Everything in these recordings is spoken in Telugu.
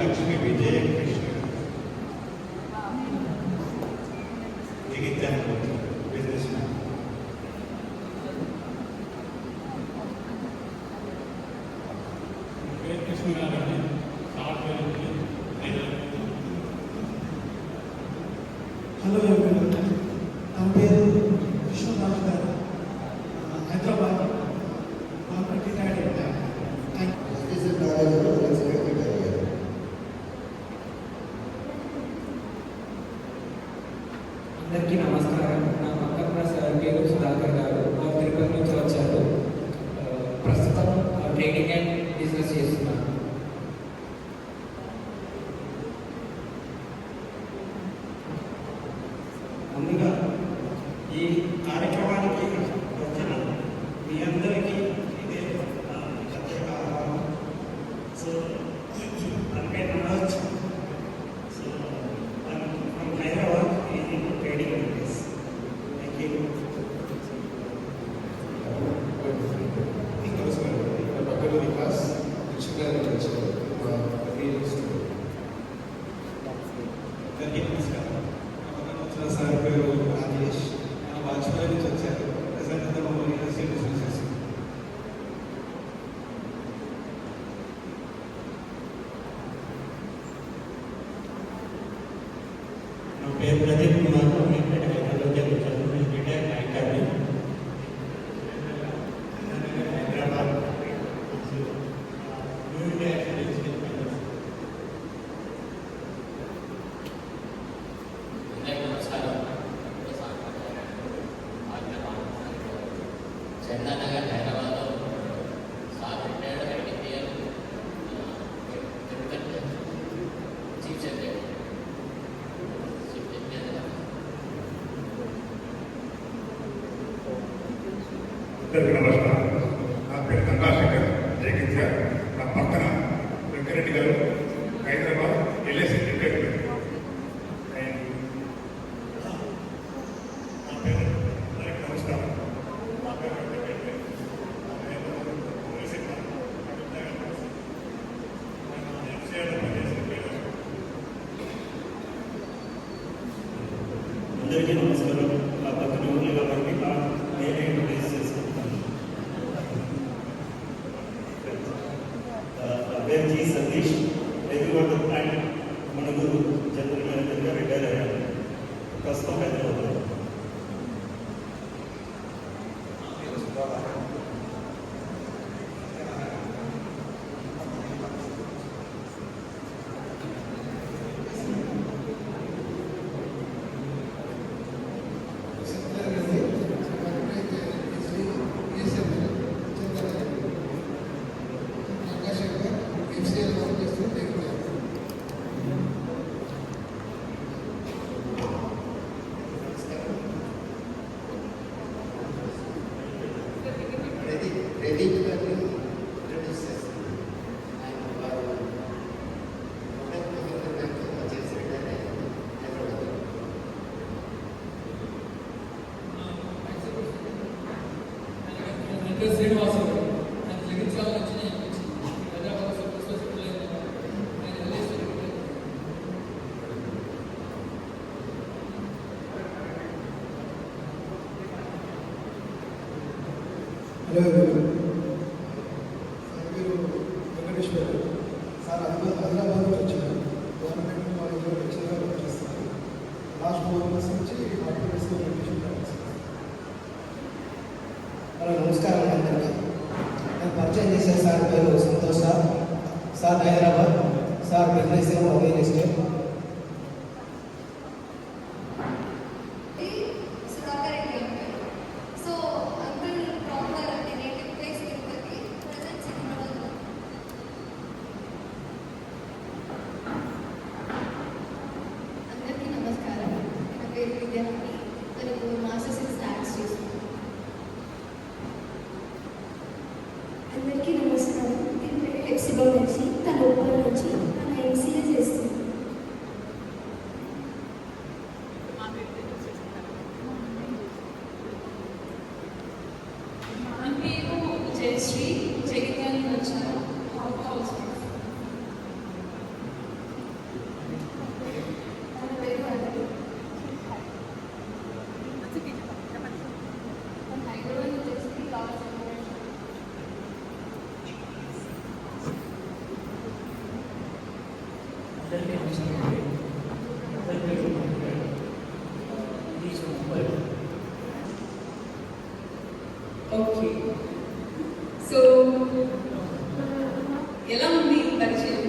లక్ష్మి విజయ కృష్ణ జగిత్యాల బిజినెస్ మ్యాన్. కృష్ణ గారండి సాఫ్ట్వేర్. హలో ఎవరివన్, నా పేరు కృష్ణరాజు గారు, హైదరాబాద్. అందరికీ నమస్కారం. నా పక్కన సార్ పేరు సుధాకర్ గారు, మా తిరుపతి నుంచి వచ్చారు. ప్రస్తుతం ట్రేడింగ్ అండ్ బిజినెస్ చేస్తున్నాను. ముందుగా ఈ కార్యక్రమానికి వచ్చిన మీ అందరికీ ఇదే ప్రత్యేక ఆహ్వానం. సో అంటే Manoj, so from Hyderabad into trading business. Thank you. పక్కన వికాస్ కృష్ణ గారి వచ్చారు. అందరికీ నమస్కారం. వచ్చిన సార్ పేరు రాజేష్, వాజ్పేయి నుంచి వచ్చారు. ప్రజెంట్ అంతా మమ్మల్ని ఇండస్ట్రీ బిజినెస్ చేస్తారు. నా పేరు ప్రదీప్ కుమార్, హైదరాబాద్లో వచ్చాను. రిటైర్డ్ బ్యాంకర్ని. హైదరాబాద్ న్యూ ఇండియా చందానగర్ హైదరాబాద్లో sir retired ITPL chief secretary. అందరికీ నమస్కారం. నా పేరు గంగాశంకర్, జగిత్యాల. నా పక్కన వెంకరెడ్డి గారు, హైదరాబాద్ ఎల్ఐసి రిటైర్డ్. నా పేరు అందరికీ నమస్కారం. నా పేరు వెంకరెడ్డి. నా పేరు అందరికీ నమస్కారం. నా పక్కన ఊళ్ళో కాబట్టి నేనే ఇంట్రొడ్యూస్ చేసుకుంటాను. నా పేరు G Satish, Hyderabad plant Manuguru general మేనేజర్గా రిటైర్ అయ్యాను. ప్రస్తుతం హైదరాబాద్లో. శ్రీనివాసు గారు హలో ఎవరివన్, నా పేరు వెంకటేశ్వర. సార్ హైదరాబాద్ నుంచి వచ్చాను. గవర్నమెంట్ కాలేజ్లో లెక్చరర్గా వర్క్ చేస్తాను. లాస్ట్ 4 months నుంచి ఆర్టికల్స్లో హలో నమస్కారం అందరికీ. నేను పరిచయం చేసే సార్ పేరు Santosh sir. Sir Hyderabad, sir business ఏమో రియల్ ఎస్టేట్. అందరికీ నమస్కారం. నేను ఫ్లెక్సిబుల్ నుంచి తన లోపల నుంచి తన ఎంసీఏ చేస్తుంది. నా పేరు జయశ్రీ, జగిత్యాల నుంచి వచ్చాను. అంటే అవసరం ఉంది. ఓకే, సో ఎలా ఉంది ఈ పరిచయం?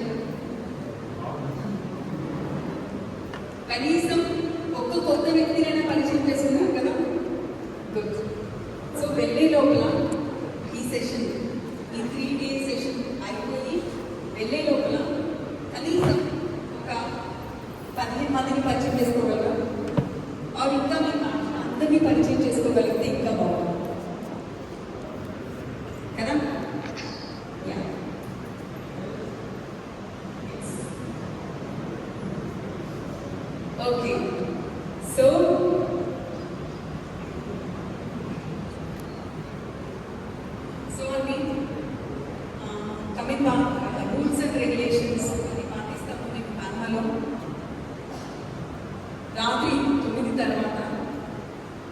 కనీసం ఒక్క కొత్త వ్యక్తినైనా పరిచయం చేసుకున్నారు కదా. గుడ్. సో వెళ్ళే లోపల ఈ సెషన్, ఈ 3 days సెషన్ అయిపోయి వెళ్ళే లోపల కనీసం ఒక 15 మందిని పరిచయం చేసుకోగలరా? ఆర్ ఇంకా మేము అందరినీ పరిచయం చేసుకోగలిగితే ఇంకా బాగుంటుంది కదా. Yeah, okay. సో అండి, coming back, rules and regulations అని పాటిస్తాము మేము పానమాలో. రాత్రి 9 తర్వాత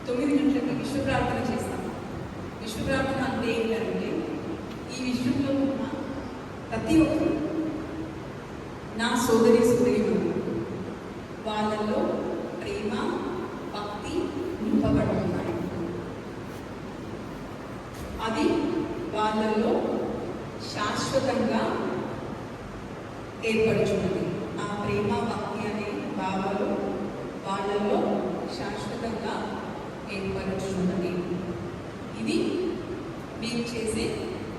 9 గంటలకు విశ్వ ప్రార్థన చేస్తాము. విశ్వ ప్రార్థన అంటే ఏంటంటే ఈ విశ్వంలో ఉన్న ప్రతి ఒక్కరు నా సోదరి సోదరీమణులు, వాళ్ళలో ప్రేమ భక్తి నింపబడి ఉన్నాయి. అది వాళ్ళలో శాశ్వతంగా ఏర్పడుచున్నది. ఆ ప్రేమ భక్తి అనే భావాలు వాళ్ళలో శాశ్వతంగా ఏర్పడుచున్నది. ఇది మీరు చేసే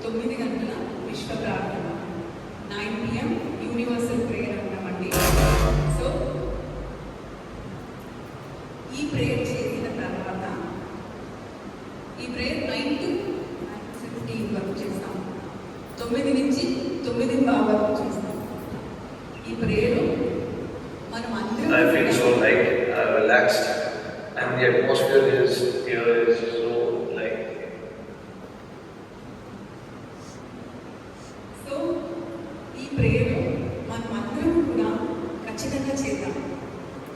9 గంటల విశ్వ ప్రార్థన, 9 PM యూనివర్సల్ ప్రేయర్ అంటామండి. సో ఈ ప్రేయర్ చేసిన తర్వాత ఈ ప్రేయర్ 9 to 9:15 వరకు చేస్తాం. 9 నుంచి 9:15 వరకు చేస్తాం. ఈ ప్రేయర్ మనం అందరం I feel so light, relaxed, and the atmosphere is here is so like. So ఈ ప్రేయర్ మనం అందరం కూడా ఖచ్చితంగా చేద్దాం.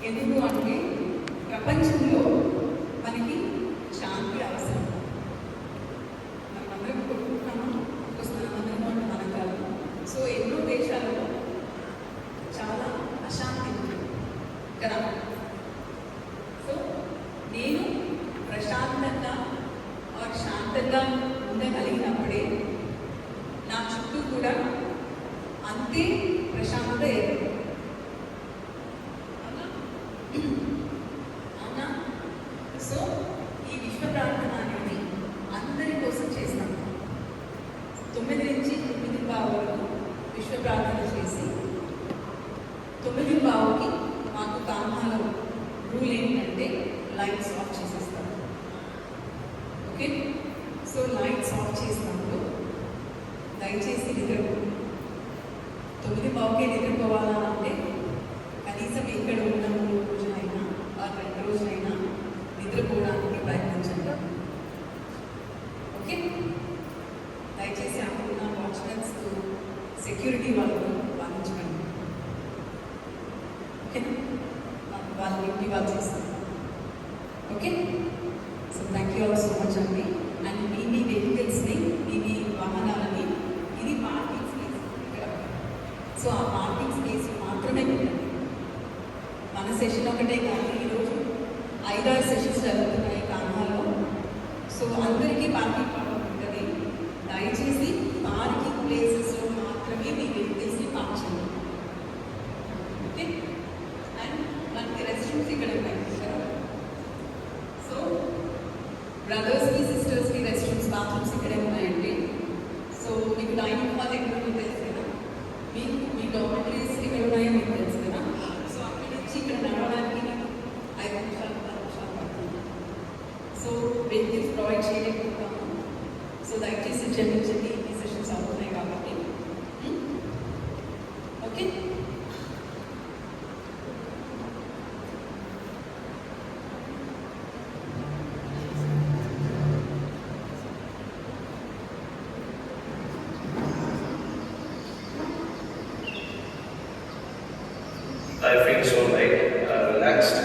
ఎందుకు అంటే ప్రపంచంలో మనకి శాంతి అవసరం. మనం అందరం కొట్టుకుంటున్నాము, అందరం మనం కాదు. సో ఎన్నో దేశాలలో చాలా అశాంతి ఉంది కదా. సో నేను ప్రశాంతంగా శాంతంగా ఉండగలిగినప్పుడే నా చుట్టూ కూడా అంతే ప్రశాంతత ఏర్పడుతుంది. అవునా? సో ఈ విశ్వ ప్రార్థన అనేది అందరి కోసం చేస్తాం. 9 నుంచి 9:15 వరకు విశ్వ ప్రార్థన చేసి 9:15కి మాకు కామాలో రూల్ ఏంటంటే లైట్స్ ఆఫ్ చేసేస్తాం. ఓకే, సో లైట్స్ ఆఫ్ చేసినప్పుడు దయచేసి నిద్రపోండి. 9:15కే నిద్రపోవాలా అంటే కనీసం ఎక్కడ ఉన్న 3 రోజులైనా 2 రోజులైనా నిద్రపోవడానికి ప్రయత్నించండి. ఓకే, దయచేసి అక్కడున్న వాచ్మెన్స్ సెక్యూరిటీ వాళ్ళకు పాటించండి. ఓకేనా? వాళ్ళ ఇంటి వాళ్ళు చేస్తారు. Okay, so thank you all so much అండి. అండ్ మీ వెహికల్స్ని, మీ వాహనాలని, ఇది పార్కింగ్ స్పేస్ ఇక్కడ. సో ఆ పార్కింగ్ స్పేస్ మాత్రమే పెట్టండి. మన సెషన్ ఒకటే కాదు, ఈరోజు 5-6 సెషన్స్ జరుగుతున్నాయి కానాలో. సో అందరికీ పార్కింగ్ ప్రాబ్లం ఉంటుంది. దయచేసి పార్కింగ్ ప్లేసెస్లో మాత్రమే మీ వెహికల్స్ని పార్క్ చేయండి. ఓకే, అండ్ మనకి రెస్ట్ రూమ్స్ ఇక్కడ ఉన్నాయి కదా. సో బ్రదర్స్కి సిస్టర్స్కి రెస్ట్ రూమ్స్ బాత్రూమ్స్ ఇక్కడే ఉన్నాయండి. సో మీకు డైనింగ్ హాల్ ఎక్కడ ఉందో తెలుసు కదా, మీ డార్మెటరీస్ ఇక్కడ ఉన్నాయో మీకు తెలుసు కదా. సో అక్కడి నుంచి ఇక్కడ నడవడానికి 5 నిమిషాలు 10 నిమిషాలు పడుతుంది. సో వెహికల్స్ ప్రొవైడ్ చేయలేకపోతాము. సో దయచేసి క్షమించండి, ఈ సెషన్స్ అవుతున్నాయి కాబట్టి. Okay, I feel so light, relaxed,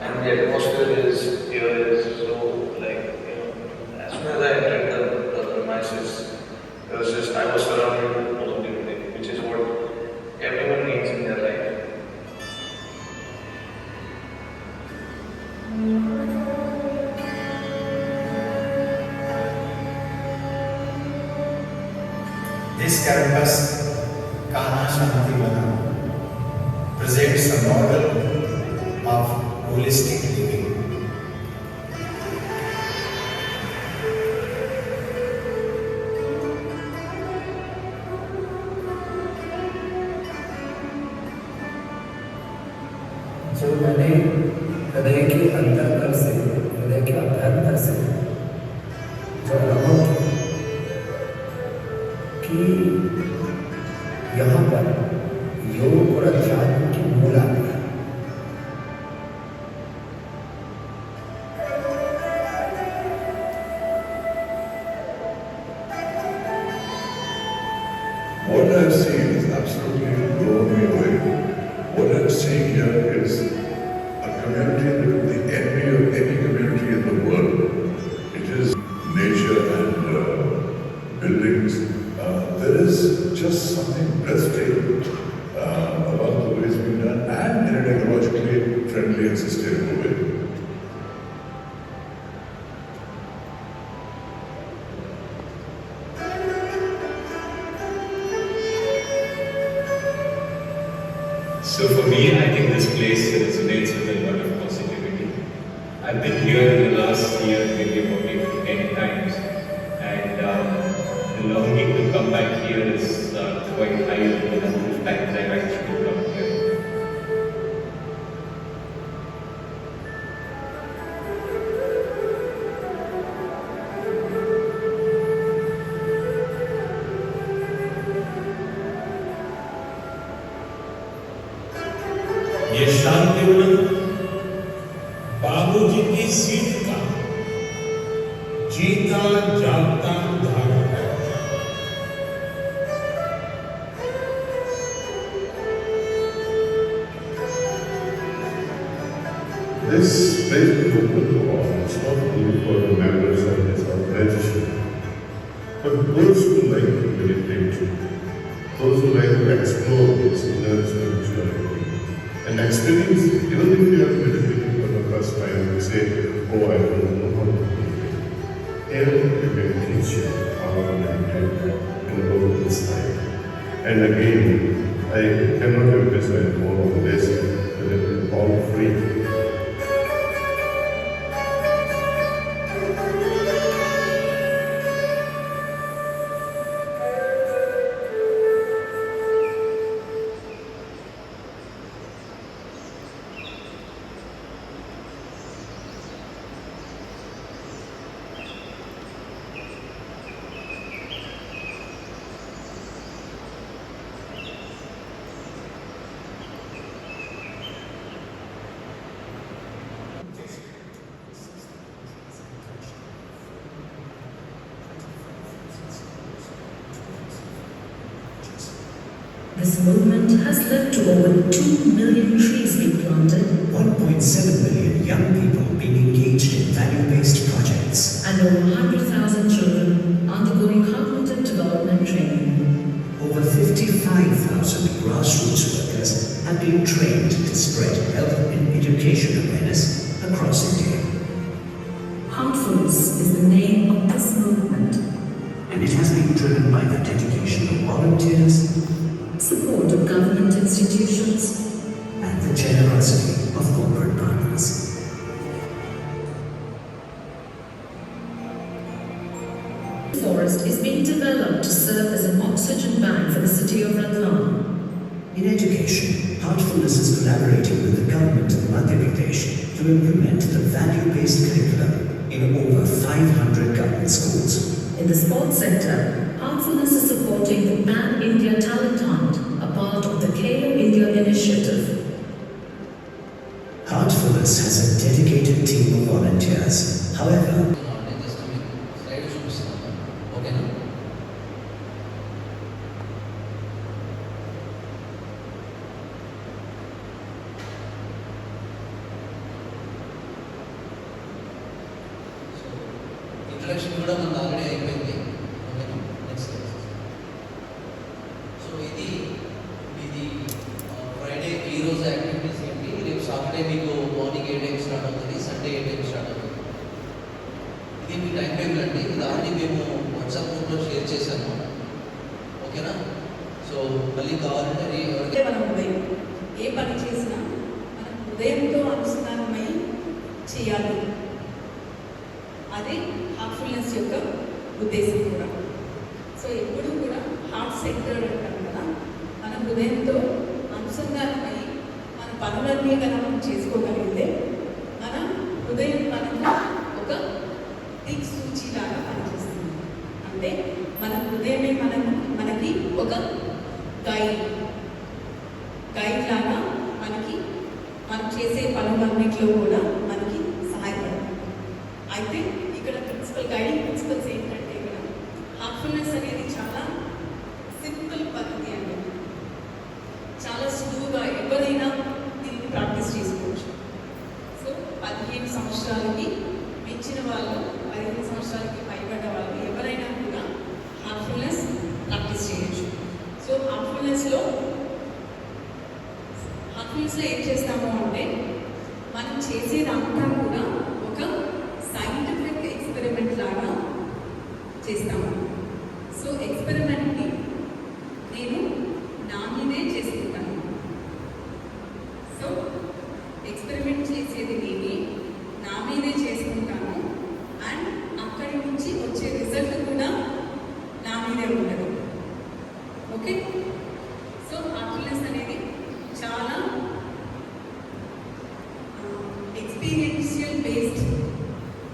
and the atmosphere is here is so like, you know, as soon as I entered the premises, it was just I was surrounded with positivity, which is what everyone needs in their life. This campus, Kana Shanti Vanam, presents a model of holistic living. जो मैंने हृदय के अंतर्गत से, हृदय के अभ्यंतर से जो अनुभव कि यहाँ पर योग और अध्यात्म की मूल आती है। What I've seen is absolutely blown me away. What I'm seeing here is a community that is the envy of any community in the world. It is nature and buildings. There is just something breathtaking about the way it's been done and in an ecologically friendly and sustainable way. So for me, I think this place resonates with a lot of positivity. I've been here in the last year maybe about 10 times, and the longing to come back here is quite high in the number of times I've actually come here. ये शांतिवन बाबूजी की सीख का जीता जागता उदाहरण है। This place is open to all. It's not only for the members of this organization, but those who like to meditate, those who like to explore this inner spirituality, and experience, even if you are meditating for the first time and say, oh, I don't know how to meditate. Here we can teach you how to meditate and go to this life. And again, I cannot emphasize more on this, that it is all free. This movement has led to over 2 million trees being planted, 1.7 million young people being engaged in value-based projects, and over 100,000 children undergoing cognitive development training. Over 55,000 grassroots workers have been trained to spread health and education awareness across India. Heartfulness is the name of this movement, And it has been driven by the dedication of volunteers, support of government institutions, and the generosity of corporate partners. The forest is being developed to serve as an oxygen bank for the city of Ratlam. In education, Heartfulness is collaborating with the government of Madhya Pradesh to implement the value-based curriculum in over 500 government schools. In the sports sector, Heartfulness is supporting the Pan India Talent Hunt, a part of the Khelo India initiative. Heartfulness has a dedicated team of volunteers. However, introduction కూడా మనకు ఆల్రెడీ అయిపోయింది. ఓకేనా, నెక్స్ట్. సో ఇది ఫ్రైడే ఈరోజు యాక్టివిటీస్ ఏంటి, రేపు సాటర్డే మీకు మార్నింగ్ 8 స్టార్ట్ అవుతుంది, సండే 8 స్టార్ట్ అవుతుంది. ఇది మీ టైం టేబుల్ అండి. ఇది ఆల్రెడీ మేము వాట్సాప్ గ్రూప్లో షేర్ చేశాను. ఓకేనా? సో మళ్ళీ కావాలంటే అంటే మనం ఉదయం ఏ పని చేసినా మనం ఉదయంతో అనుసంధానమై చేయాలి. అదే హార్ట్ఫుల్నెస్ యొక్క ఉద్దేశం కూడా. సో ఎప్పుడు కూడా హార్ట్ సెక్టర్ అంటాం కదా, మనం ఉదయంతో అనుసంధానమై మన పనులన్నీ కనుక మనం చేసుకోగలిగితే మన హృదయం మనకు ఒక దిక్సూచిలాగా పనిచేస్తుంది. అంటే మన హృదయమే మనకి ఒక గైడ్ లాగా మనకి మనం చేసే పనులన్నింటిలో కూడా మనకి సహాయపడుతుంది. అయితే ఇక్కడ గైడింగ్ ప్రిన్సిపల్స్ ఏంటంటే ఇక్కడ హార్ట్ఫుల్నెస్ అనేది చాలా సింపుల్ పద్ధతి అండి. చాలా సులువుగా ఎవరైనా దీన్ని ప్రాక్టీస్ చేసుకోవచ్చు. సో 15 సంవత్సరాలకి మించిన వాళ్ళు, 15 సంవత్సరాలకి పైబడ్డ వాళ్ళు ఎవరైనా కూడా హార్ట్ఫుల్నెస్ ప్రాక్టీస్ చేయొచ్చు. సో హార్ట్ఫుల్నెస్లో ఏం చేస్తాము అంటే మనం చేసేదంతా కూడా ఒక సైంటిఫిక్ ఎక్స్పెరిమెంట్ లాగా చేస్తాము. సో ఎక్స్పెరిమెంట్ని నేను నా మీదే చేసుకుంటాను. సో ఎక్స్పెరిమెంట్ చేసేది నేనే, నా మీదే చేసుకుంటాను. అండ్ అక్కడి నుంచి వచ్చే రిజల్ట్ కూడా నా మీదే ఉండదు. ఓకే? సో హార్ట్ఫుల్నెస్ అనేది చాలా ఎక్స్పీరియన్షియల్ బేస్డ్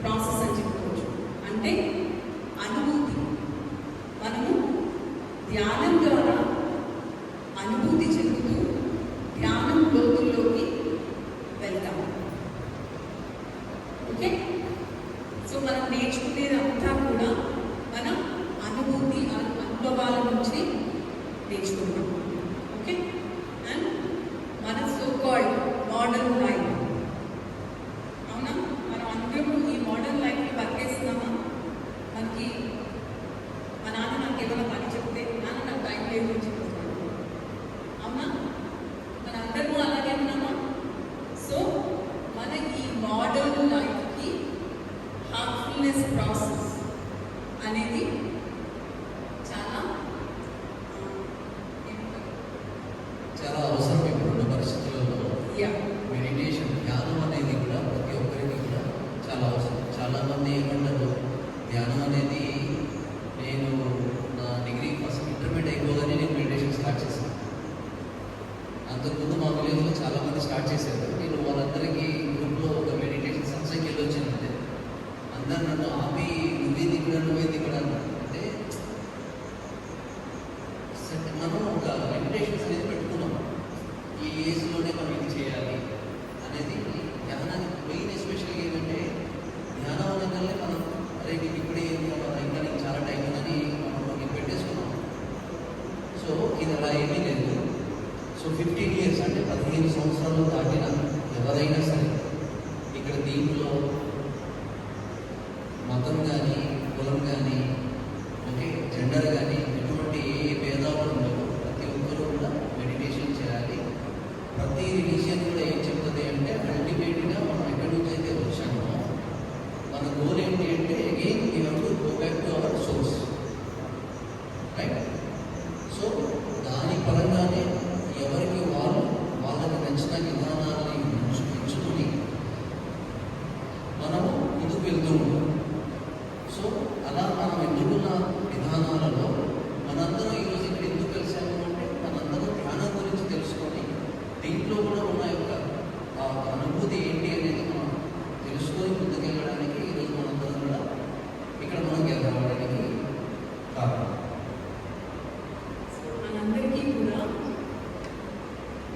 ప్రాసెస్ అని చెప్పుకోవచ్చు. అంటే అనుభూతి, మనము ధ్యానం ద్వారా అనుభూతి చెందుతూ ధ్యానం లోతుల్లోకి వెళ్తాము. ఓకే? సో మనం నేర్చుకునేదంతా కూడా మన అనుభూతి అనుభవాల నుంచి నేర్చుకుంటాం. ఓకే? అండ్ మన సో కాల్డ్ మోడర్న్ లైఫ్, అవునా, మనం అందరం ఈ మోడర్న్ లైఫ్ని బతికేస్తున్నామా? మనకి మా నాన్న నాకు ఏదైనా పని చెప్తే నాన్న నాకు టైం లేదు అని చెప్తున్నాను, అవునా? మన అందరము అలాగే ఉన్నామా? సో మన ఈ మోడర్న్ లైఫ్కి హార్ట్ఫుల్నెస్ ప్రాసెస్ అనేది చాలా చాలా అవసరం ఇప్పుడున్న పరిస్థితులలో. మెడిటేషన్, ధ్యానం అనేది కూడా ప్రతి ఒక్కరికి కూడా చాలా అవసరం. చాలామంది ఏమంటారు, ధ్యానం అనేది నేను నా డిగ్రీ ఫస్ట్ ఇంటర్మీడియట్ అయిపోగానే నేను మెడిటేషన్ స్టార్ట్ చేశాను. అంతకుముందు మా విలేజ్లో చాలామంది స్టార్ట్ చేశారు. నేను వాళ్ళందరికీ గ్రూప్లో ఒక మెడిటేషన్ సంస్థకి వెళ్ళొచ్చానంటే అందరు నన్ను ఆపి నువ్వేది ఇక్కడ అంటే మనం ఒక మెడిటేషన్స్ అనేది పెట్టుకున్నాం. ఈ ఏజ్లోనే మనం ఇది చేయాలి అనేది ధ్యానానికి మెయిన్. ఎస్పెషల్గా ఏంటంటే ధ్యానం అనగానే మనం అరే నీకు ఇప్పుడే ఇంకా నీకు చాలా టైం ఉందని మనం పెట్టేసుకున్నాం. సో ఇది అలా ఏమీ లేదు. సో 15 years అంటే 15 సంవత్సరాలు దాటిన ఎవరైనా సరే ఇక్కడ దీంట్లో మతం కానీ కులం కానీ ఓకే జెండర్ కానీ ఎటువంటి ఏ భేదాలు ఉండవు. ప్రతి ఒక్కరూ కూడా మెడిటేషన్ చేయాలి. ప్రతి రిలీజియన్ కూడా ఏం చెప్తుంది అంటే అల్టిమేట్గా మనం ఎక్కడి నుంచి అయితే వచ్చామో మన గోల్ ఏంటి అంటే again we have to go back to our source, right? So దాని పరంగానే ఎవరికి వాళ్ళకి నచ్చిన విధానాలని ఎంచుకుని మనము ముందుకు వెళ్తూ ఉంటాం. సో అలా మనం ఎంచుకున్న విధానాలలో మనందరం ఈరోజు ఇక్కడ ఎందుకు కలిసాము అంటే మనందరం ధ్యానం గురించి తెలుసుకొని దీంట్లో కూడా ఉన్న యొక్క అనుభూతి ఏంటి అనేది మనం తెలుసుకొని ముందుకెళ్ళడానికి ఈరోజు మనందరం కూడా ఇక్కడ మనం ఎదగడానికి కారణం. మనందరికీ కూడా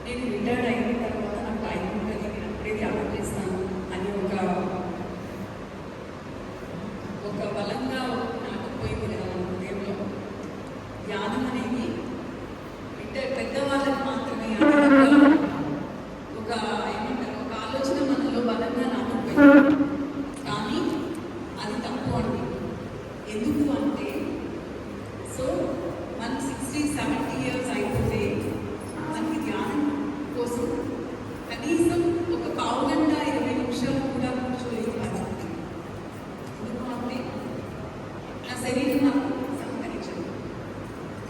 నేను రిటైర్డ్ అయిన తర్వాత నాకు టైం ఉంటుంది, నేను అప్పుడే ధ్యానం చేస్తాను అని ఒక బలంగా నాటుకుపోయింది కదా మన హృదయంలో. ధ్యానం అనేది పెద్దవాళ్ళకి మాత్రమే ఒక ఏమంటారు ఒక ఆలోచన మనలో బలంగా నాటుకుపోయింది. కానీ అది తప్పు అండి. ఎందుకు అంటే సో మన 60-70 years అయిపోతే మనకి ధ్యానం కోసం కనీసం ఒక పావు గంట 20 నిమిషాలు కూడా కూర్చోలేని పరిస్థితి. ఎందుకు అంటే నా శరీరం నాకు సహకరించదు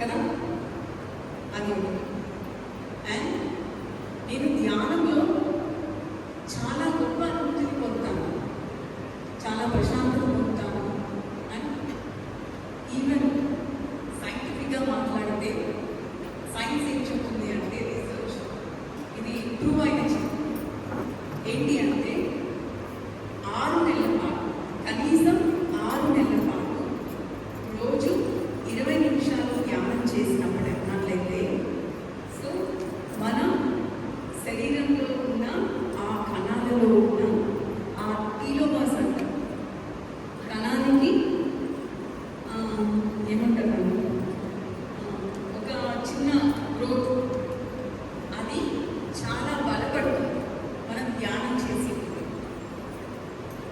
కదా. ఈవెన్ సైంటిఫిక్గా మాట్లాడితే సైన్స్ ఏం చెప్తుంది అంటే రీసెర్చ్ ఇది ప్రూవ్ అయిన ఏంటి అంటే 6 నెలల పాటు కనీసం 6 నెలల పాటు రోజు 20 నిమిషాలు ధ్యానం చేసినట్లయితే సో మన శరీరంలో ఉన్న ఆ కణాలలో ఉన్న ఆ టీలోమర్స్ అంటారు కణానికి ఏమంటారు ఒక చిన్న గ్రోత్ అది చాలా బలపడుతుంది మనం ధ్యానం చేసి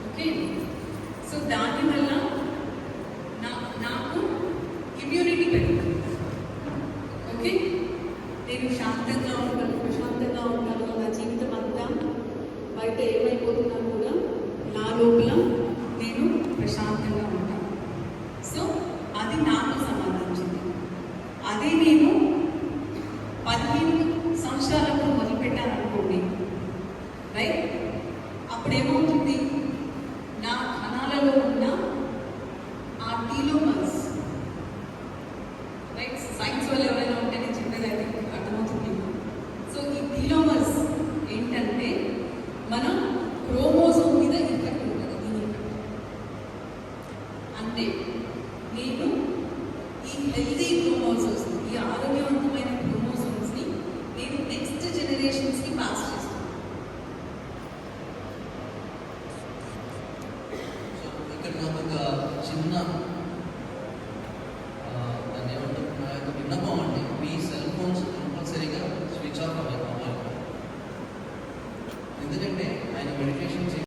ఓకే సో దానివల్ల నాకు ఇమ్యూనిటీ పెరుగుతుంది ఓకే నేను శాంతంగా ఉంటాను ప్రశాంతంగా ఉంటాను నా జీవితం అంతా బయట ఏమైపోతున్నా కూడా నా లోపల నేను ప్రశాంతంగా ఉంటాను సో అది నాకు సంబంధించింది అదే నేను 15 సంవత్సరాలకు మొదలుపెట్టాను అనుకోండి రైట్ అప్పుడేమవుతుంది నా కణాలలో ఉన్న ఆ టీలోమర్స్ రైట్ సైన్స్ వల్ల